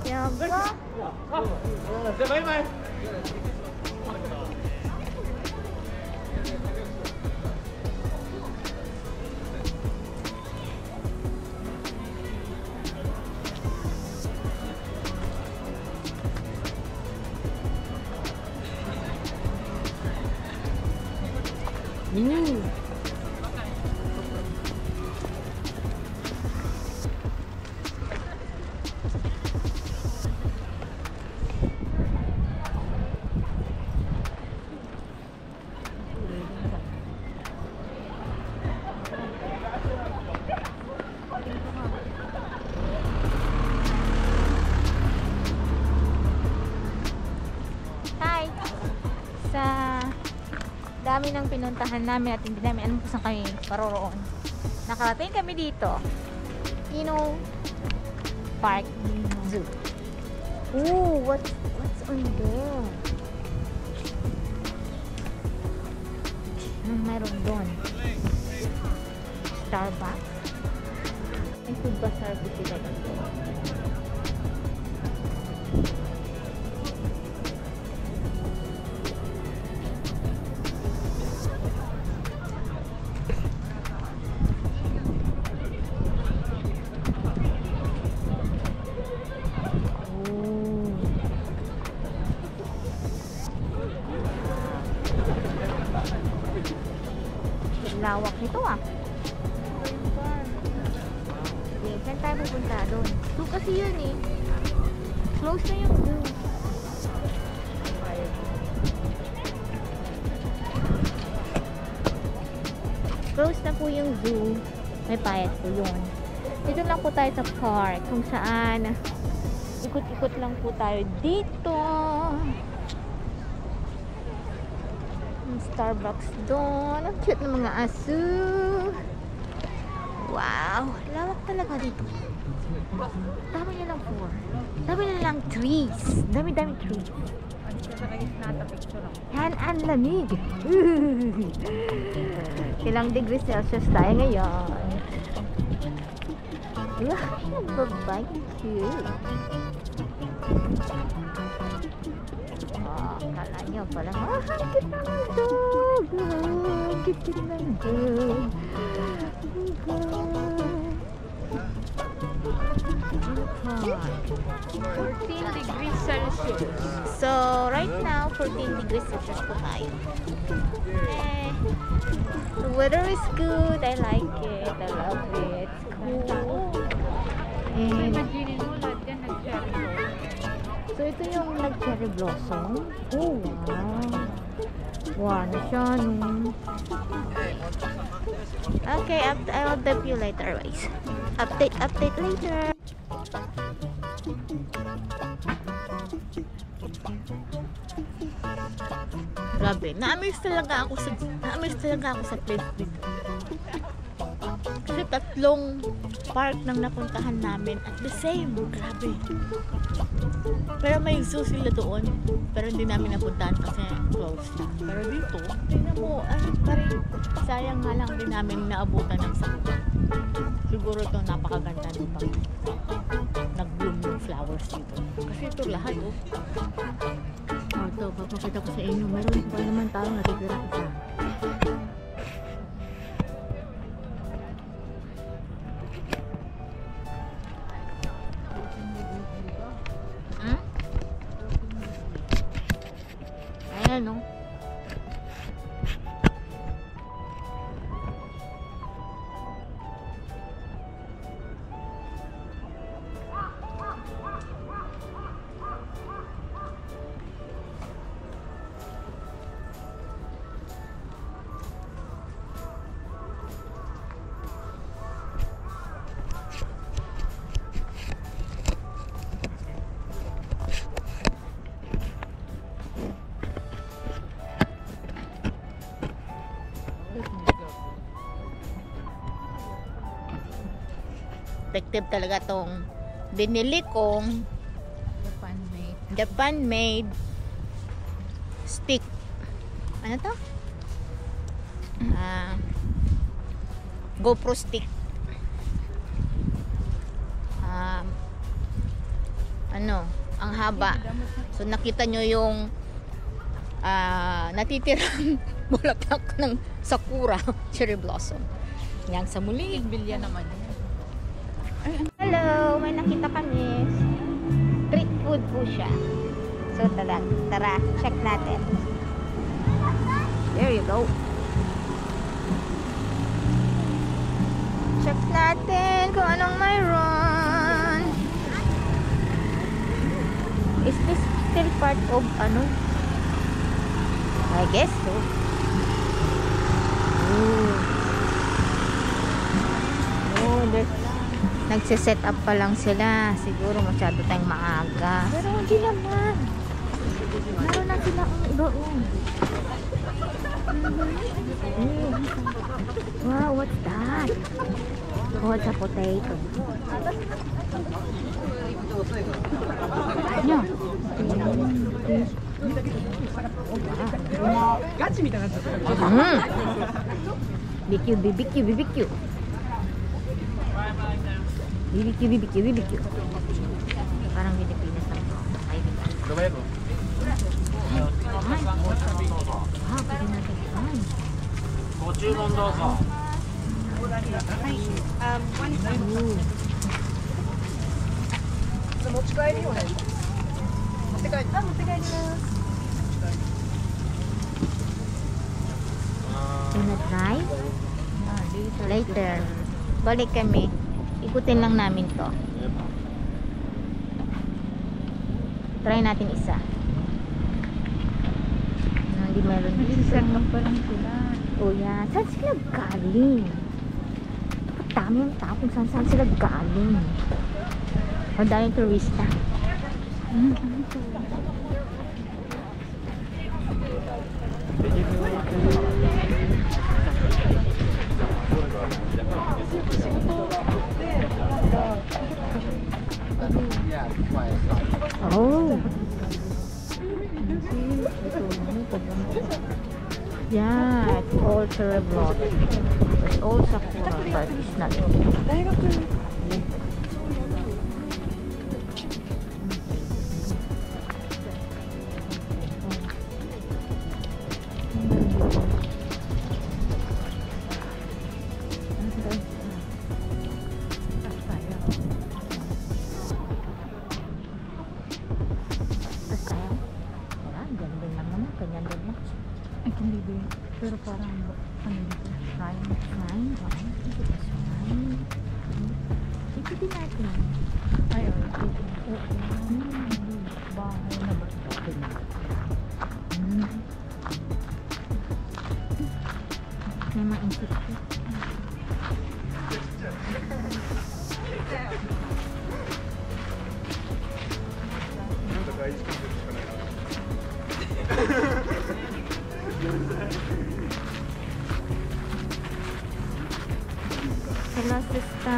Yaga. Bye-bye. Dami ng pinuntahan namin at hindi namin alam kung saan kami paroroon. Nakarating kami dito. Ino Park Zoo. Ooh, what's on there? Anong meron doon? Starbucks? May food ba service sila dito? Lawak nito ah. Okay, saan tayo pupunta doon? Doon kasi yun eh. Close na yung zoo. Close na po yung zoo. May payat po yun. Dito lang po tayo sa park. Kung saan ikot-ikot lang po tayo dito. Starbucks doon. Ang cute ng mga aso. Wow. Lawak talaga dito. Dami nilang Dami nilang trees. Dami-dami trees. Yan ang lamig. Ilang degrees Celsius tayo ngayon. Ang babae cute. Kala nyo pala, cute naman dog. Cute naman dog. 14 degrees Celsius. So, right now, 14 degrees Celsius po tayo. The weather is good. I like it. I love it. It's cool. And so, ito yung nag-cherry blossom. Oh, wow. Wow, na siya, no? Okay, I'll update you later, guys. Update later. Grabe, na-amaze talaga ako sa place dito. Kasi tatlong park nang napuntahan namin at the same. Grabe. Pero may zoo sila doon. Pero hindi namin napuntahan kasi close na. Pero dito, tingnan mo, ay parang sayang nga lang din namin naabutan ng sakto. Siguro ito napakaganda ng pag nag-bloom yung flowers dito. Kasi ito lahat, oh. Oh, ito, papakita ko sa inyo. Meron pa naman tayong natitira isa. Ayan, no? Effective talaga tong binili kong Japan made stick. Ano to? GoPro stick. Ano ano, ang haba. So nakita nyo yung natitirang bulaklak ng sakura cherry blossom. Yan sa muli. Bilya naman. Hello, may nakita kami. Street food po siya. So tara, check natin. There you go. Check natin kung anong mayroon. Is this still part of ano? I guess so. Nagsiset up pa lang sila. Siguro masyado tayong maaga. Pero hindi naman. Meron na sila doon. Wow, what's that? Oh, it's a potato. Yeah. BBQ. Parang Pilipinas lang to. Ay, Luego. pwede natin kain. ご注文どうぞ。 Wanna try? Later. Balik kami. Ikutin lang namin to. Try natin isa. Hindi meron. Isang pa lang sila. Oh yeah. Saan sila galing? Dami ang tao kung saan sila galing. O daming turista. Oh. Yeah, it's all cherry blossom. It's all sakura, but it's not. Pero parang ano dito? Fine. Ikutin natin. Ay, bahay na ba? May mga insect. Salah sesta.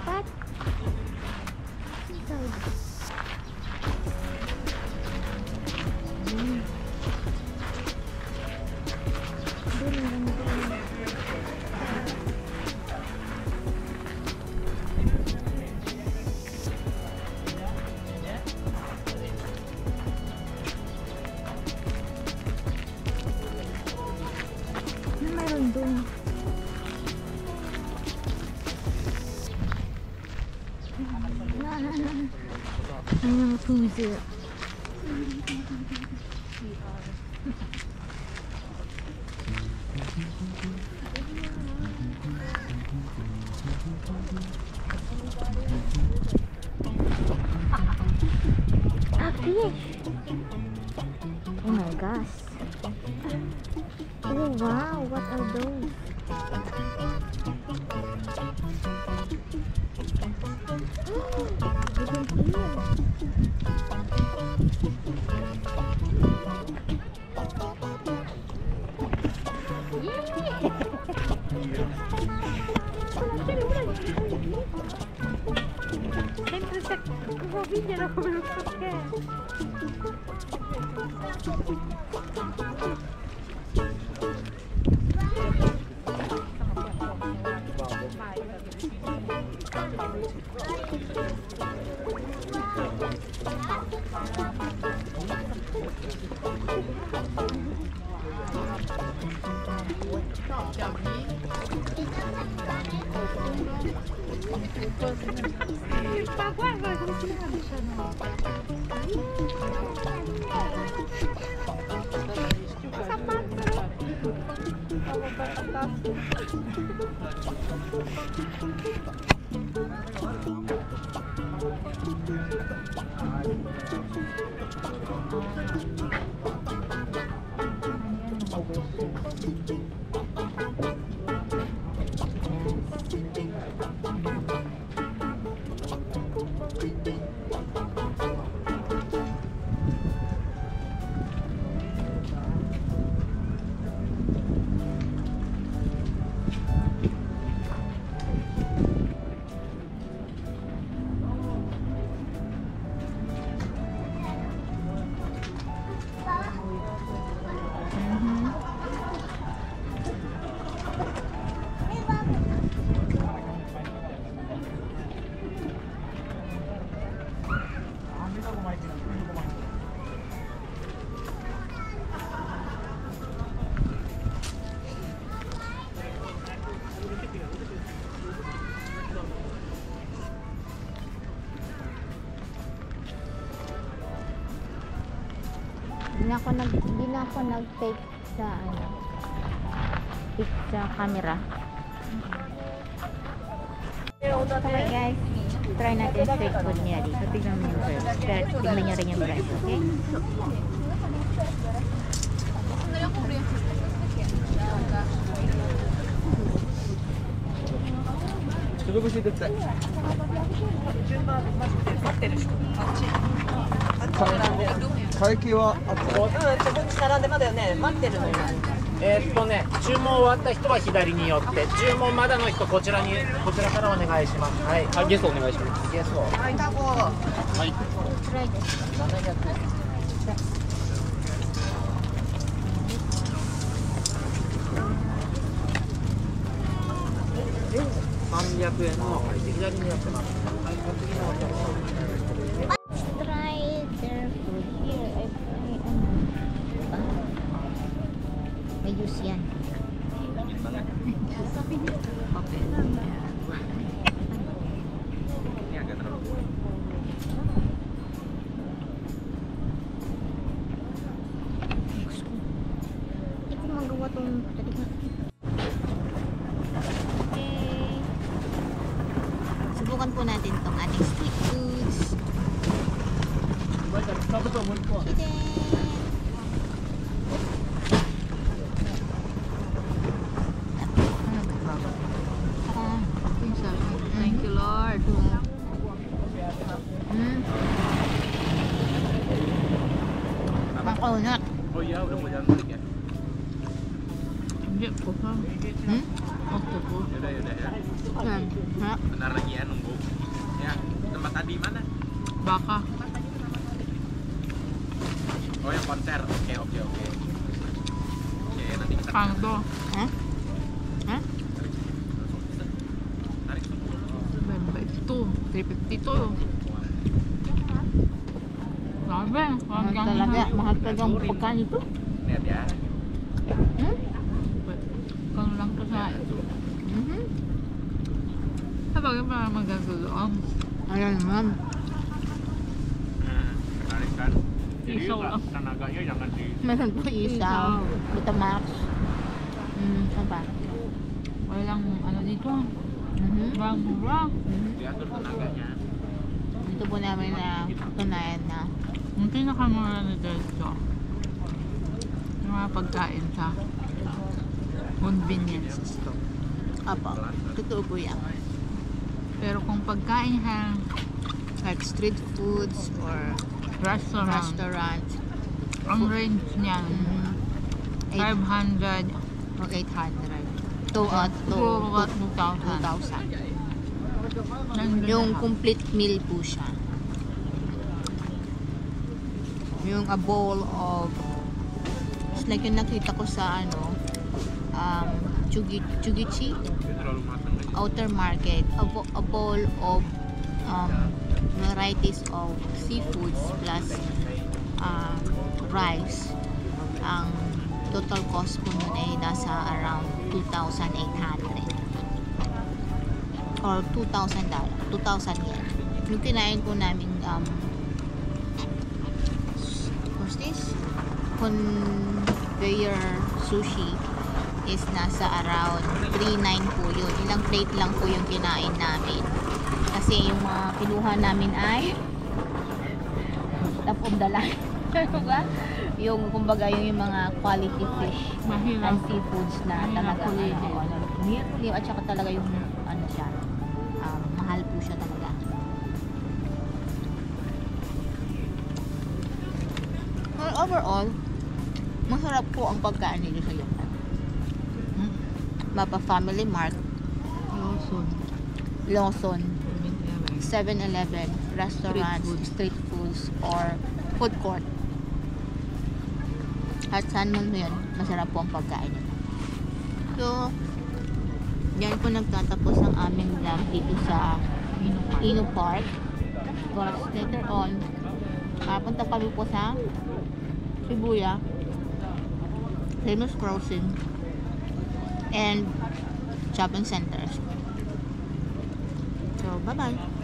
What? Mayroon doon. Ay, mga puso. Ah, fish! Oh my gosh. Oh wow, what are those? You can feel. Video na ko ka. Hindi na ako nag-take sa pic sa camera. Okay guys, try natin street food nila dito. Tignan mo yung price. Pero tignan nyo rin yung price, okay? 注文終わった人は左に寄って、注文まだの人こちらからお願いします。はい。あ、ゲストお願いします。ゲスト。はい。はい。300円の左に寄ってます。はい。次のお客様。 Try their food here. May juice yan. Hindi ko magawa itong okay. Subukan po natin itong ating street foods. Thank you, Lord. Makunat. Oh iya, udah mau jalan balik ya? Hindi ko pa. Okto po. Yaudah ya. Bentar lagi ya nunggu. Ya, tempat tadi mana? Baka. Oh yang konser. Oke. Oke, nanti kita Kang to. Hah? Hah? tarik. Bemba ito. 350 to. Grabe. Mahal talaga ang pagkain ito. Lihat ya. Kang lang to sa... Sabagay para magaguluan. Ayan, ma'am. Tarik kan. Jadi Isaw lang. tenaganya jangan di. Meron po isaw. Betamax. Ano ba? Walang ano dito. Murang-mura. Diatur tenaganya. Dito po namin na tunayan na Yung pinakamura na dito. Yung mga pagkain sa convenience store. Apo, totoo po yan. Pero kung pagkain ha, Like street foods or restaurant, restaurant. ang range niyan, 500 or 800. To 2,000. 2,000. Yung complete meal po siya. yung a bowl of, it's like yung nakita ko sa ano, Chugichi Outer Market, a bowl of varieties of seafoods plus rice. Ang total cost po nun ay nasa around 2,800 or 2,000 yen. Yung kinain ko namin what's this? Conveyor sushi is nasa around 3,900 po yun. Ilang plate lang po yung kinain namin. Kasi yung mga kinuha namin ay top of the line. Diba? Yung kumbaga yung mga quality fish Mahirap. and seafoods na Mahirap talaga kulitin. mahirap at saka talaga yung ano siya, mahal po siya talaga. Well, overall, masarap po ang pagkain nila sa Japan. Mapa Family Mart, Lawson, 7-Eleven, restaurants, street foods, or food court. At saan mo yun, masarap po ang pagkain nila. So, yan po nagtatapos ang aming vlog dito sa Inu Park. But later on, punta kami po sa Shibuya, Famous Crossing, and shopping centers. So, bye-bye!